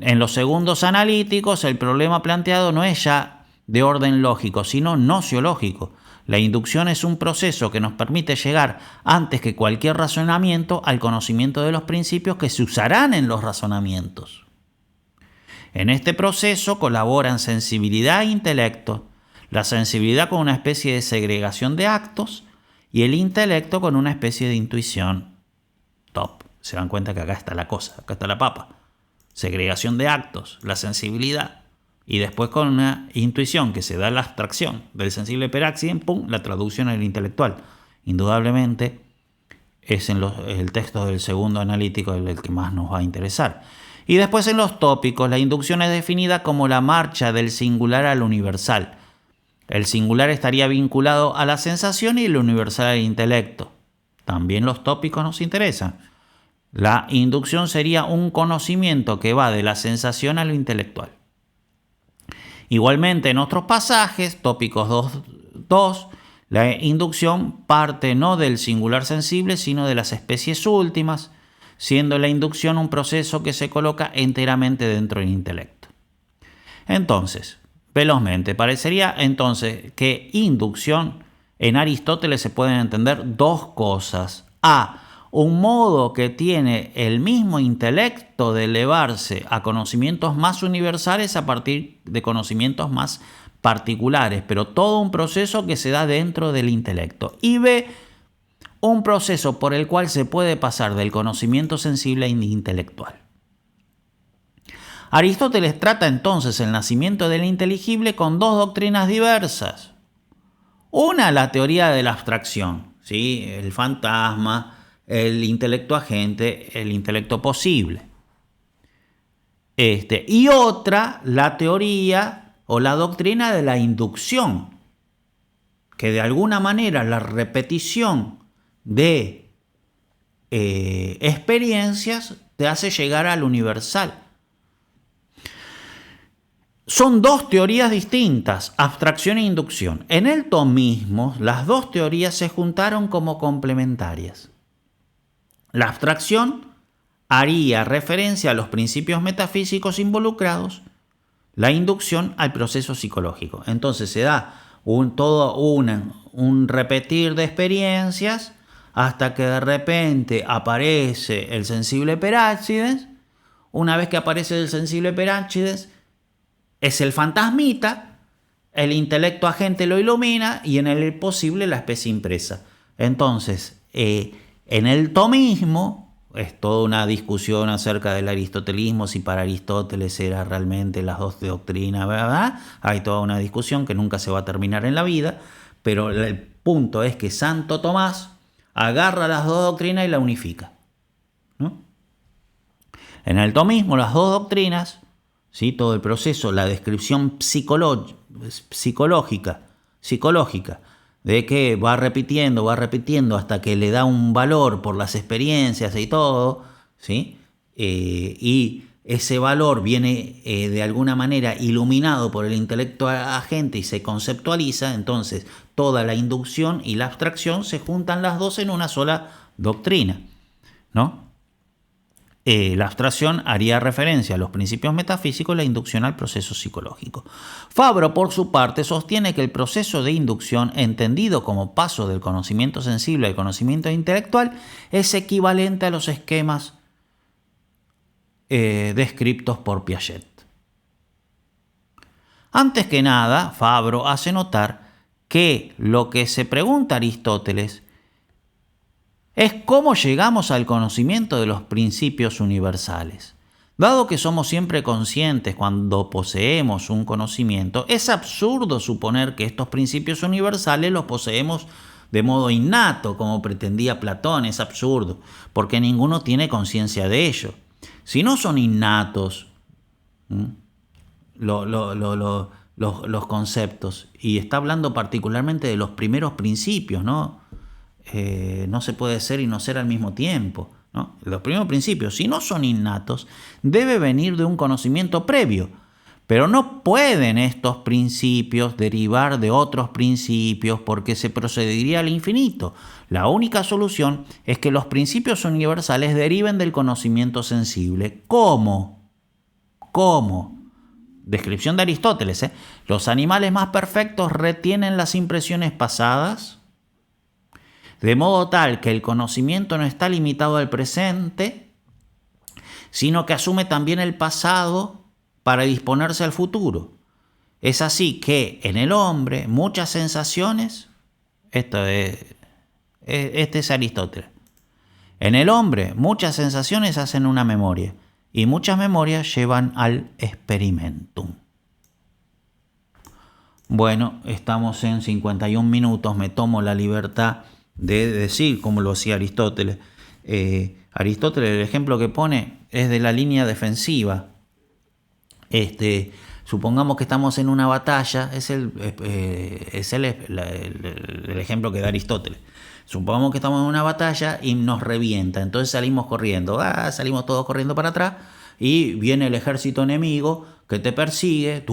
En los segundos analíticos, el problema planteado no es ya de orden lógico, sino nociológico. La inducción es un proceso que nos permite llegar, antes que cualquier razonamiento, al conocimiento de los principios que se usarán en los razonamientos. En este proceso colaboran sensibilidad e intelecto, la sensibilidad con una especie de segregación de actos y el intelecto con una especie de intuición. Top. Se dan cuenta que acá está la cosa, acá está la papa. Segregación de actos, la sensibilidad, y después con una intuición que se da la abstracción del sensible per accidens, ¡pum!, la traducción al intelectual. Indudablemente es el texto del segundo analítico el que más nos va a interesar. Y después en los tópicos, la inducción es definida como la marcha del singular al universal. El singular estaría vinculado a la sensación y el universal al intelecto. También los tópicos nos interesan. La inducción sería un conocimiento que va de la sensación a lo intelectual. Igualmente en otros pasajes, tópicos 2, la inducción parte no del singular sensible, sino de las especies últimas, siendo la inducción un proceso que se coloca enteramente dentro del intelecto. Entonces, velozmente, parecería entonces que inducción en Aristóteles se pueden entender 2 cosas. A, un modo que tiene el mismo intelecto de elevarse a conocimientos más universales a partir de conocimientos más particulares, pero todo un proceso que se da dentro del intelecto. Y B, un proceso por el cual se puede pasar del conocimiento sensible a intelectual. Aristóteles trata entonces el nacimiento del inteligible con 2 doctrinas diversas. Una, la teoría de la abstracción, ¿sí? El fantasma, el intelecto agente, el intelecto posible. Y otra, la teoría o la doctrina de la inducción, que de alguna manera la repetición de experiencias te hace llegar al universal. Son 2 teorías distintas, abstracción e inducción. En el tomismo, las 2 teorías se juntaron como complementarias. La abstracción haría referencia a los principios metafísicos involucrados, la inducción al proceso psicológico. Entonces se da un repetir de experiencias hasta que de repente aparece el sensible per accidens. Una vez que aparece el sensible per accidens, es el fantasmita, el intelecto agente lo ilumina y en el posible la especie impresa. Entonces, en el tomismo, es toda una discusión acerca del aristotelismo, si para Aristóteles era realmente las 2 doctrinas, ¿verdad? Hay toda una discusión que nunca se va a terminar en la vida, pero el punto es que Santo Tomás agarra las 2 doctrinas y la unifica, ¿no? En el tomismo, las 2 doctrinas, ¿sí? Todo el proceso, la descripción psicológica, de que va repitiendo hasta que le da un valor por las experiencias y todo, ¿sí? Y ese valor viene de alguna manera iluminado por el intelecto agente y se conceptualiza. Entonces toda la inducción y la abstracción se juntan las 2 en una sola doctrina, ¿no? La abstracción haría referencia a los principios metafísicos y la inducción al proceso psicológico. Fabro, por su parte, sostiene que el proceso de inducción, entendido como paso del conocimiento sensible al conocimiento intelectual, es equivalente a los esquemas descritos por Piaget. Antes que nada, Fabro hace notar que lo que se pregunta Aristóteles es cómo llegamos al conocimiento de los principios universales. Dado que somos siempre conscientes cuando poseemos un conocimiento, es absurdo suponer que estos principios universales los poseemos de modo innato, como pretendía Platón. Es absurdo, porque ninguno tiene conciencia de ello. Si no son innatos los conceptos, y está hablando particularmente de los primeros principios, ¿no? No se puede ser y no ser al mismo tiempo, ¿no? Los primeros principios, si no son innatos, debe venir de un conocimiento previo, pero no pueden estos principios derivar de otros principios porque se procedería al infinito. La única solución es que los principios universales deriven del conocimiento sensible. ¿Cómo? Descripción de Aristóteles, ¿eh? Los animales más perfectos retienen las impresiones pasadas, de modo tal que el conocimiento no está limitado al presente, sino que asume también el pasado para disponerse al futuro. Es así que en el hombre muchas sensaciones, este es Aristóteles, en el hombre muchas sensaciones hacen una memoria y muchas memorias llevan al experimentum. Bueno, estamos en 51 minutos, me tomo la libertad de decir como lo hacía Aristóteles. Aristóteles, el ejemplo que pone es de la línea defensiva. Supongamos que estamos en una batalla, es el ejemplo que da Aristóteles. Supongamos que estamos en una batalla y nos revienta, entonces salimos corriendo, salimos todos corriendo para atrás y viene el ejército enemigo que te persigue,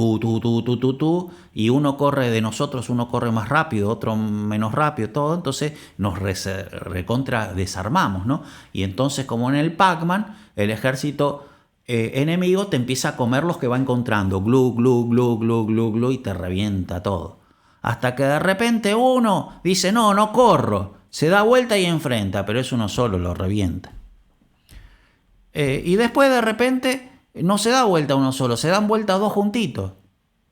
y uno corre de nosotros, uno corre más rápido, otro menos rápido, todo, entonces nos recontra desarmamos, ¿no? Y entonces, como en el Pac-Man, el ejército enemigo te empieza a comer los que va encontrando, glu, glu, glu, glu, glu, glu, y te revienta todo. Hasta que de repente uno dice, no corro, se da vuelta y enfrenta, pero es uno solo, lo revienta. Y después de repente no se da vuelta uno solo, se dan vuelta dos juntitos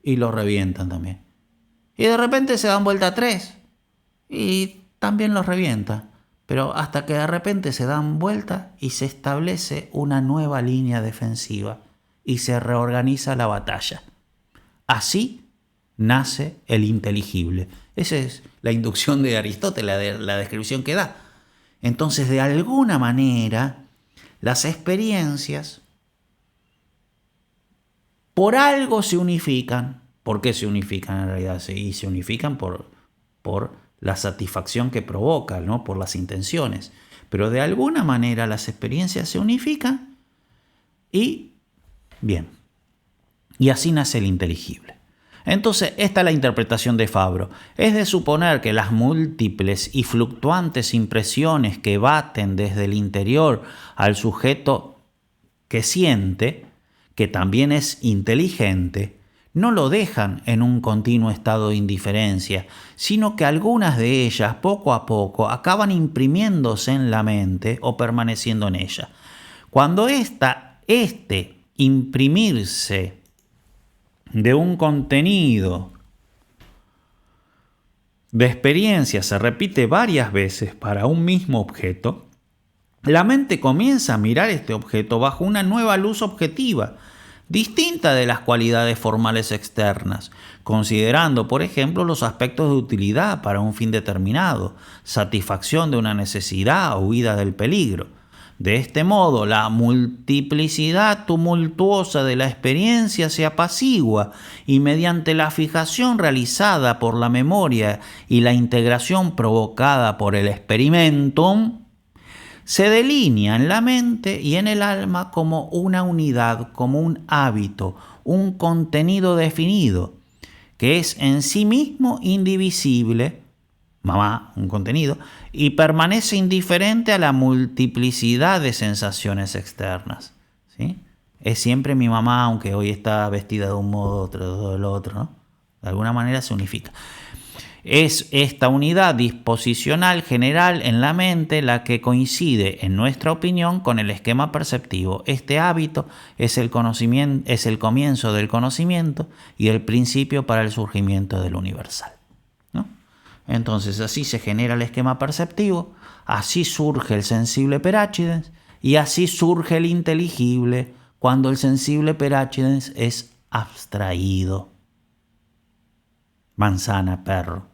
y lo revientan también. Y de repente se dan vuelta tres y también los revientan. Pero hasta que de repente se dan vuelta y se establece una nueva línea defensiva y se reorganiza la batalla. Así nace el inteligible. Esa es la inducción de Aristóteles, la descripción que da. Entonces, de alguna manera, las experiencias por algo se unifican. ¿Por qué se unifican en realidad? Y se unifican por la satisfacción que provoca, ¿no? Por las intenciones. Pero de alguna manera las experiencias se unifican y bien. Y así nace el inteligible. Entonces, esta es la interpretación de Fabro. Es de suponer que las múltiples y fluctuantes impresiones que baten desde el interior al sujeto que siente, que también es inteligente, no lo dejan en un continuo estado de indiferencia, sino que algunas de ellas, poco a poco, acaban imprimiéndose en la mente o permaneciendo en ella. Cuando este imprimirse de un contenido de experiencia se repite varias veces para un mismo objeto, la mente comienza a mirar este objeto bajo una nueva luz objetiva, distinta de las cualidades formales externas, considerando, por ejemplo, los aspectos de utilidad para un fin determinado, satisfacción de una necesidad o huida del peligro. De este modo, la multiplicidad tumultuosa de la experiencia se apacigua y mediante la fijación realizada por la memoria y la integración provocada por el experimentum, se delinea en la mente y en el alma como una unidad, como un hábito, un contenido definido, que es en sí mismo indivisible, mamá, un contenido, y permanece indiferente a la multiplicidad de sensaciones externas, ¿sí? Es siempre mi mamá, aunque hoy está vestida de un modo, otro del otro, ¿no? De alguna manera se unifica. Es esta unidad disposicional general en la mente la que coincide, en nuestra opinión, con el esquema perceptivo. Este hábito es el comienzo del conocimiento y el principio para el surgimiento del universal, ¿no? Entonces así se genera el esquema perceptivo, así surge el sensible per accidens y así surge el inteligible cuando el sensible per accidens es abstraído. Manzana, perro.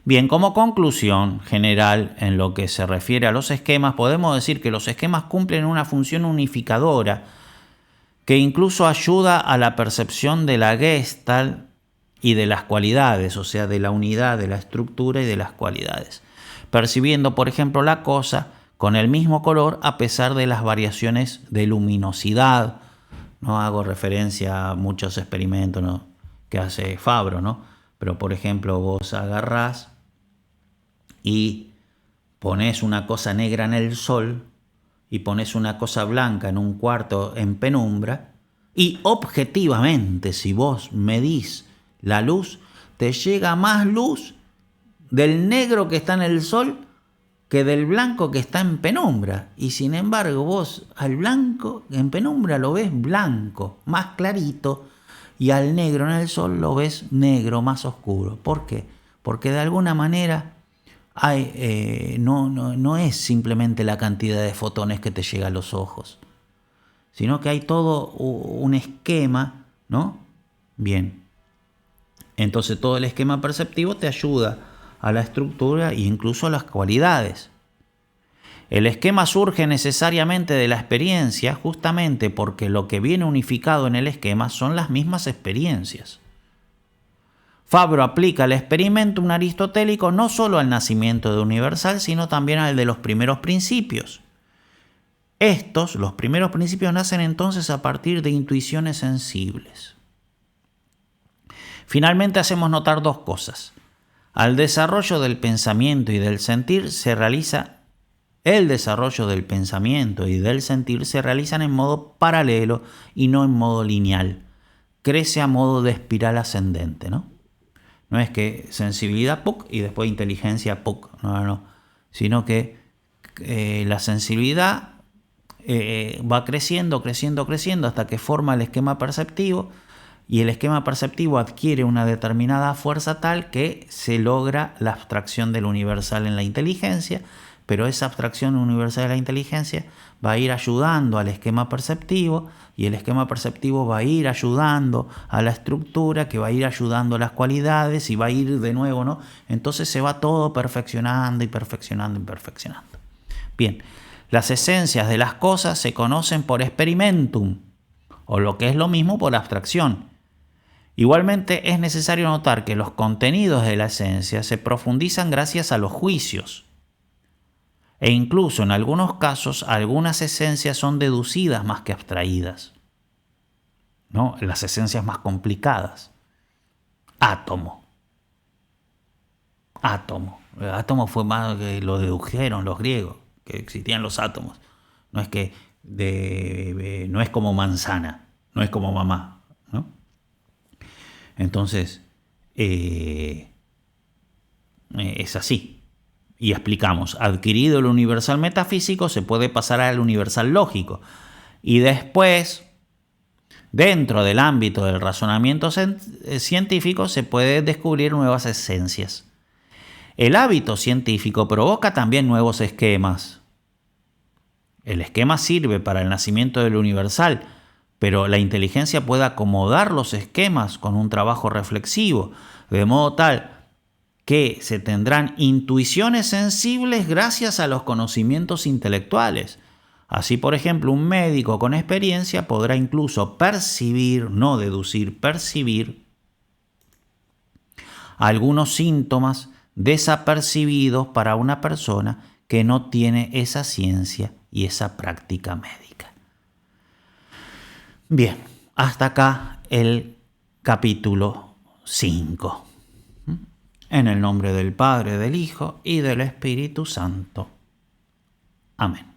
Bien, como conclusión general en lo que se refiere a los esquemas, podemos decir que los esquemas cumplen una función unificadora que incluso ayuda a la percepción de la Gestalt y de las cualidades, o sea, de la unidad, de la estructura y de las cualidades, percibiendo, por ejemplo, la cosa con el mismo color a pesar de las variaciones de luminosidad. No hago referencia a muchos experimentos, ¿no?, que hace Fabro, ¿no? Pero, por ejemplo, vos agarrás y pones una cosa negra en el sol y pones una cosa blanca en un cuarto en penumbra, y objetivamente, si vos medís la luz, te llega más luz del negro que está en el sol que del blanco que está en penumbra. Y sin embargo, vos al blanco en penumbra lo ves blanco, más clarito, y al negro en el sol lo ves negro, más oscuro. ¿Por qué? Porque de alguna manera no es simplemente la cantidad de fotones que te llega a los ojos, sino que hay todo un esquema, ¿no? Bien. Entonces todo el esquema perceptivo te ayuda a la estructura e incluso a las cualidades. El esquema surge necesariamente de la experiencia, justamente porque lo que viene unificado en el esquema son las mismas experiencias. Fabro aplica el experimentum aristotélico no solo al nacimiento de universal, sino también al de los primeros principios. Estos, los primeros principios, nacen entonces a partir de intuiciones sensibles. Finalmente hacemos notar dos cosas. Al desarrollo del pensamiento y del sentir se realiza el desarrollo del pensamiento y del sentir se realizan en modo paralelo y no en modo lineal. Crece a modo de espiral ascendente, ¿no? No es que sensibilidad, ¡puc!, y después inteligencia, ¡puc!, no. Sino que la sensibilidad va creciendo hasta que forma el esquema perceptivo, y el esquema perceptivo adquiere una determinada fuerza tal que se logra la abstracción del universal en la inteligencia, pero esa abstracción universal de la inteligencia va a ir ayudando al esquema perceptivo, y el esquema perceptivo va a ir ayudando a la estructura, que va a ir ayudando a las cualidades, y va a ir de nuevo, ¿no? Entonces se va todo perfeccionando y perfeccionando y perfeccionando. Bien, las esencias de las cosas se conocen por experimentum, o lo que es lo mismo, por abstracción. Igualmente es necesario notar que los contenidos de la esencia se profundizan gracias a los juicios. E incluso en algunos casos algunas esencias son deducidas más que abstraídas, ¿no? Las esencias más complicadas. Átomo. El átomo fue más que lo dedujeron los griegos, que existían los átomos. No es que no es como manzana, no es como mamá, ¿no? Entonces es así. Y explicamos, adquirido el universal metafísico, se puede pasar al universal lógico. Y después, dentro del ámbito del razonamiento científico, se puede descubrir nuevas esencias. El hábito científico provoca también nuevos esquemas. El esquema sirve para el nacimiento del universal, pero la inteligencia puede acomodar los esquemas con un trabajo reflexivo, de modo tal que se tendrán intuiciones sensibles gracias a los conocimientos intelectuales. Así, por ejemplo, un médico con experiencia podrá incluso percibir, no deducir, percibir algunos síntomas desapercibidos para una persona que no tiene esa ciencia y esa práctica médica. Bien, hasta acá el capítulo 5. En el nombre del Padre, del Hijo y del Espíritu Santo. Amén.